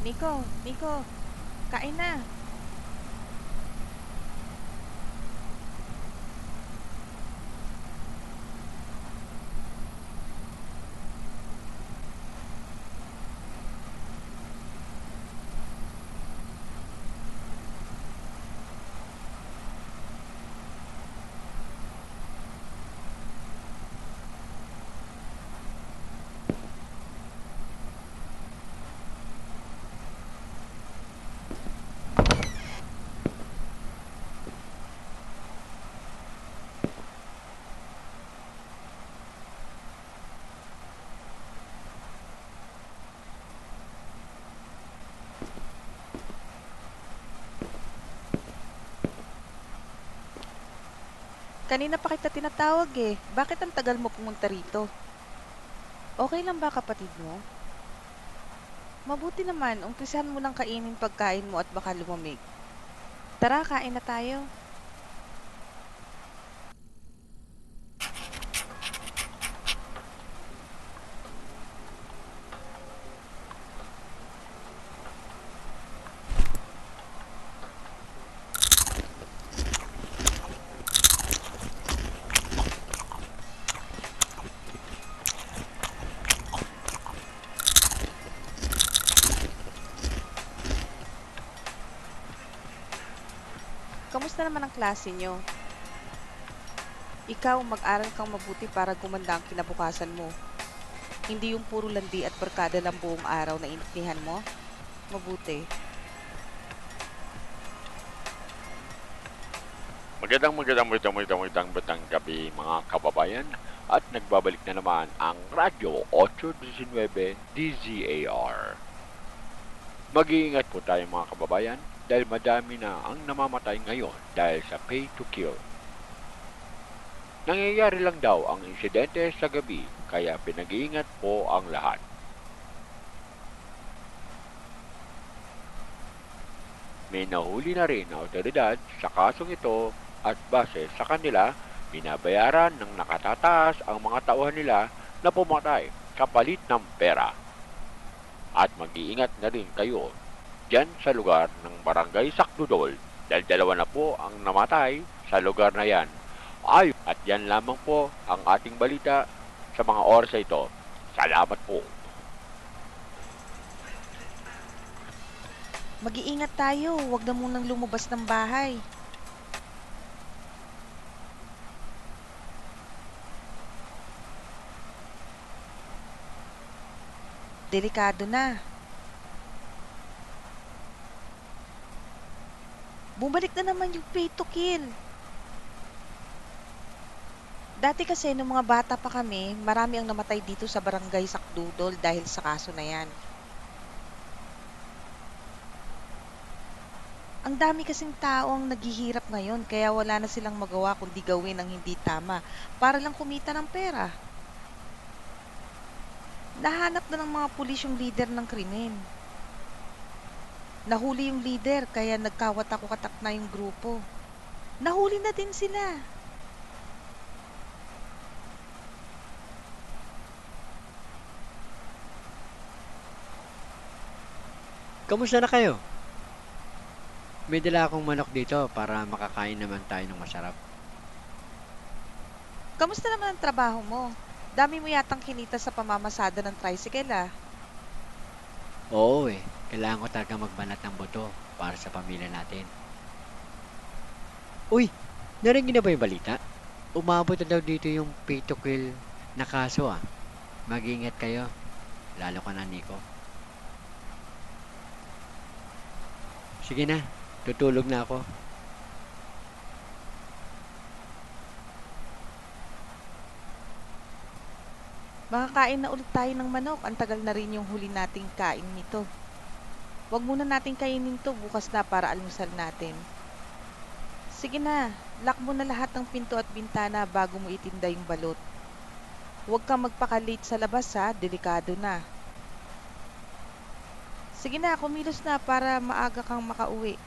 Nico, kain na. Kanina pa kita tinatawag eh. Bakit ang tagal mo pumunta rito? Okay lang ba kapatid mo? Mabuti naman, umpisahan mo ng kainin pagkain mo at baka lumamig. Tara, kain na tayo. Kamusta naman ang klase nyo? Ikaw, mag-aral kang mabuti para gumanda ang kinabukasan mo. Hindi yung puro landi at barkada lang buong araw na intindihan mo. Mabuti. Magandang gabi mga kababayan at nagbabalik na naman ang Radyo 819 DZAR. Mag-iingat po tayo mga kababayan dahil madami na ang namamatay ngayon dahil sa pay to kill. Nangyayari lang daw ang insidente sa gabi kaya pinag-iingat po ang lahat. May nahuli na rin na otoridad sa kasong ito at base sa kanila, binabayaran ng nakatataas ang mga tauhan nila na pumatay kapalit ng pera. At mag-iingat na rin kayo dyan sa lugar ng Barangay Sakdudol dahil dalawa na po ang namatay sa lugar na yan. At yan lamang po ang ating balita sa mga oras ito. Salamat po. Mag-iingat tayo, huwag na munang lumabas ng bahay. Delikado na. Bumalik na naman yung pay to kill. Dati kasi nung mga bata pa kami, marami ang namatay dito sa Barangay Sakdudol dahil sa kaso na yan. Ang dami kasing tao ang naghihirap ngayon kaya wala na silang magawa kundi gawin ang hindi tama para lang kumita ng pera. Nahanap na ng mga pulis yung leader ng krimen. Nahuli yung leader kaya nagkawatak-watak na yung grupo. Nahuli na din sila. Kamusta na kayo? May dala akong manok dito para makakain naman tayo ng masarap. Kamusta naman ang trabaho mo? Dami mo yatang kinita sa pamamasada ng tricycle ah. Oo eh, kailangan ko talaga magbanat ng buto para sa pamilya natin. Uy, narinig na ba yung balita? Umabot na daw dito yung pay to kill na kaso ah. Mag-ingat kayo, lalo ka na Nico. Sige na, tutulog na ako. Makakain na ulit tayo ng manok. Ang tagal na rin yung huli nating kain nito. Huwag muna nating kainin to bukas na para almusal natin. Sige na, lock mo na lahat ng pinto at bintana bago mo itinda yung balot. Huwag kang magpaka-late sa labas ha, delikado na. Sige na, kumilos na para maaga kang makauwi.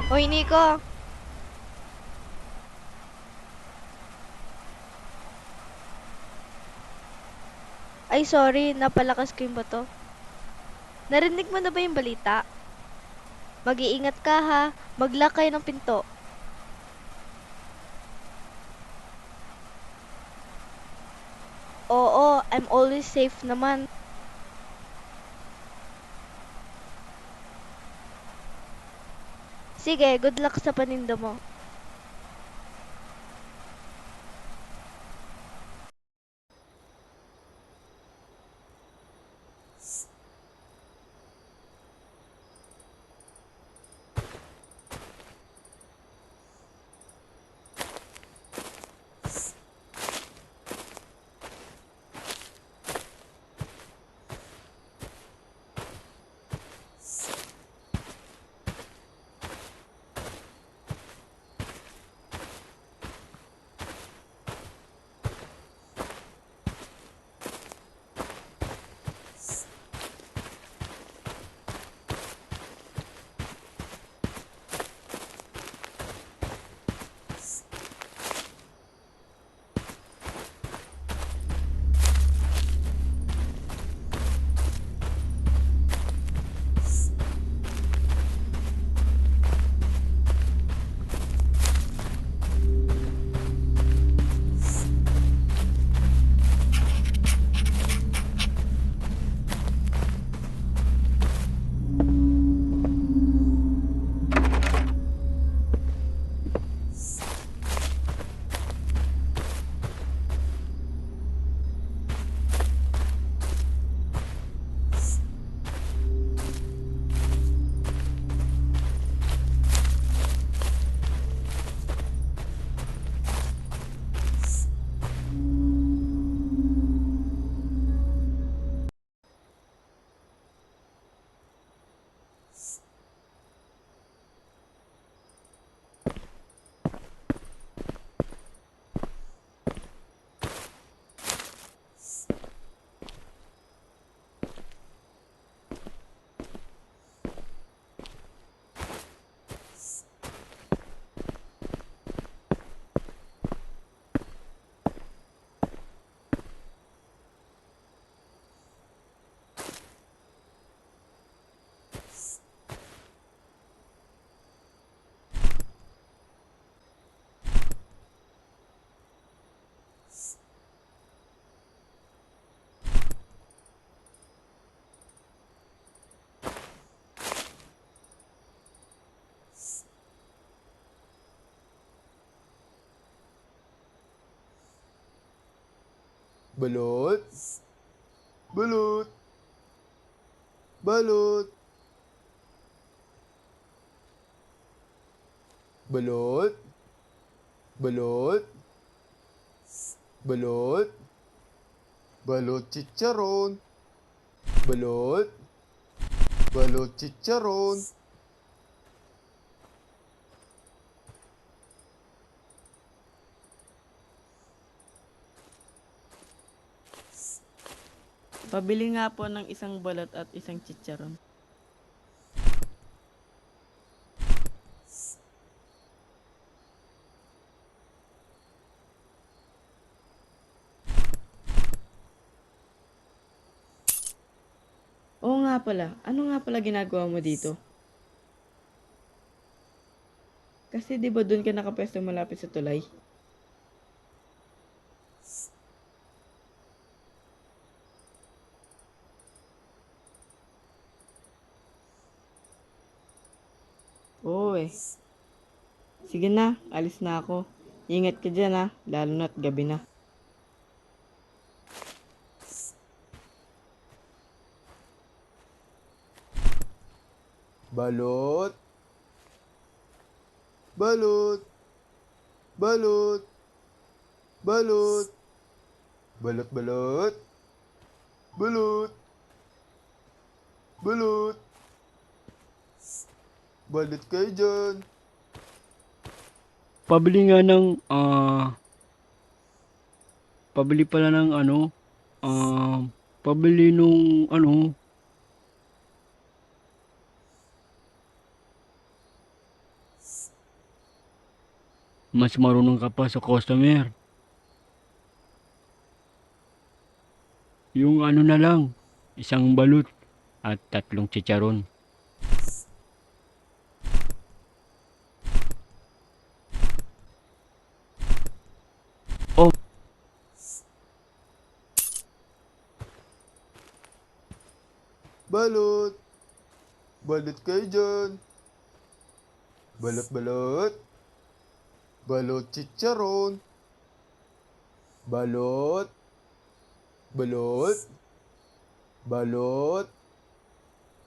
Hoy, Nico! Ay, sorry, napalakas ko yung bato. Narinig mo na ba yung balita? Mag-iingat ka ha, mag-lock kayo ng pinto. Oo, I'm always safe naman. Sige, good luck sa paninda mo. Balot? Balot? Balot? Balot? Balot? Balot? Balot chicharon? Balot? Balot chicharon? Pabili nga po ng isang balot at isang chicharon. Oo nga pala, ano nga pala ginagawa mo dito? Kasi di ba doon ka nakapwesto malapit sa tulay? Oo eh. Sige na, alis na ako. Ingat ka dyan ha, lalo na't gabi na. Balot? Balot? Balot? Balot? Balot balot? Balot? Balot? Balot kayo dyan? Pabili nga ng, pabili pala ng pabili nung mas marunong ka pa sa customer. Yung ano na lang, isang balut at 3 chicharon. Balot. Balot kayo dyan. Balot balot. Balot chicharon. Balot. Balot. Balot.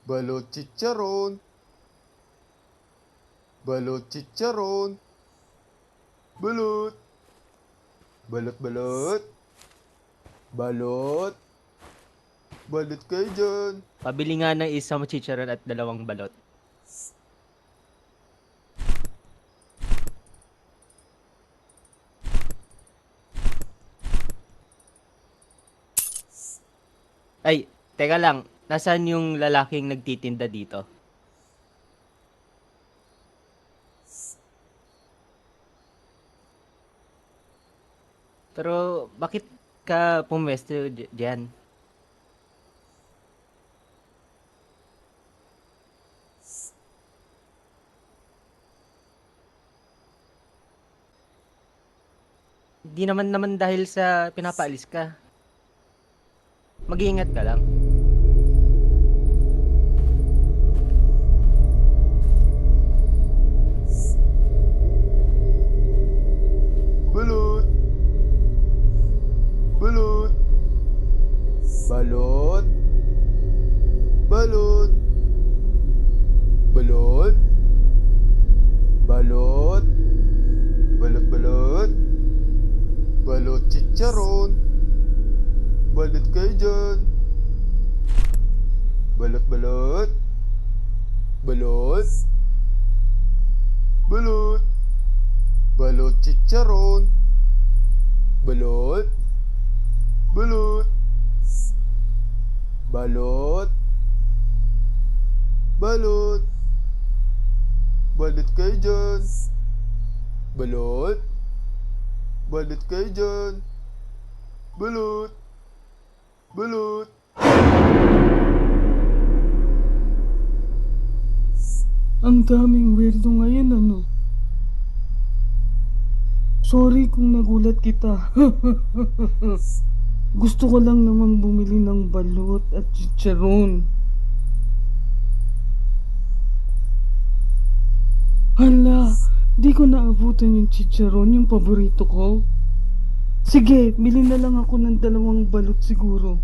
Balot chicharon. Balot chicharon. Balot. Balot balot. Balot. Balot kayo dyan. Pabili nga ng isang chicharon at 2 balot. Ay, teka lang. Nasaan yung lalaking nagtitinda dito? Pero bakit ka pumwesto diyan? Di naman dahil sa pinapaalis ka. Mag-iingat ka lang. Balot. Balot. Balot. Balot. Balot. Balot. Balot balot. Balot chicharon. Balot kayo dyan. Balot balot. Balot. Balot. Balot chicharon. Balot. Balot. Balot. Balot. Balot kayo dyan. Balot. Balot kayo dyan. Balot. Balot. Ang daming weirdo ngayon, ano? Sorry kung nagulat kita. Gusto ko lang naman bumili ng balot at chicharon. Hala, di ko naabutan yung chicharon, yung paborito ko. Sige, bili na lang ako ng 2 balot siguro.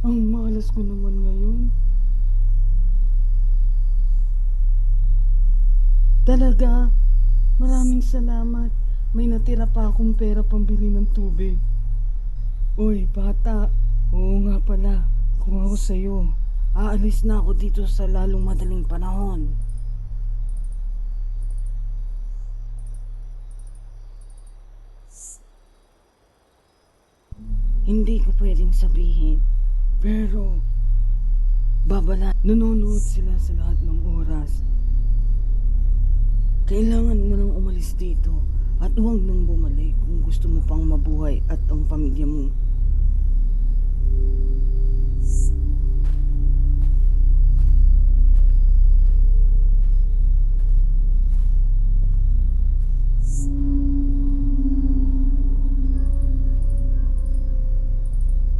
Ang malas ko naman ngayon. Talaga, maraming salamat. May natira pa akong pera pambili ng tubig. Uy, bata. Oo nga pala, kung ako sa'yo, aalis na ako dito sa lalong madaling panahon. Hindi ko pwedeng sabihin, pero nanonood sila sa lahat ng oras. Kailangan mo nang umalis dito at huwag nang bumalik kung gusto mo pang mabuhay at ang pamilya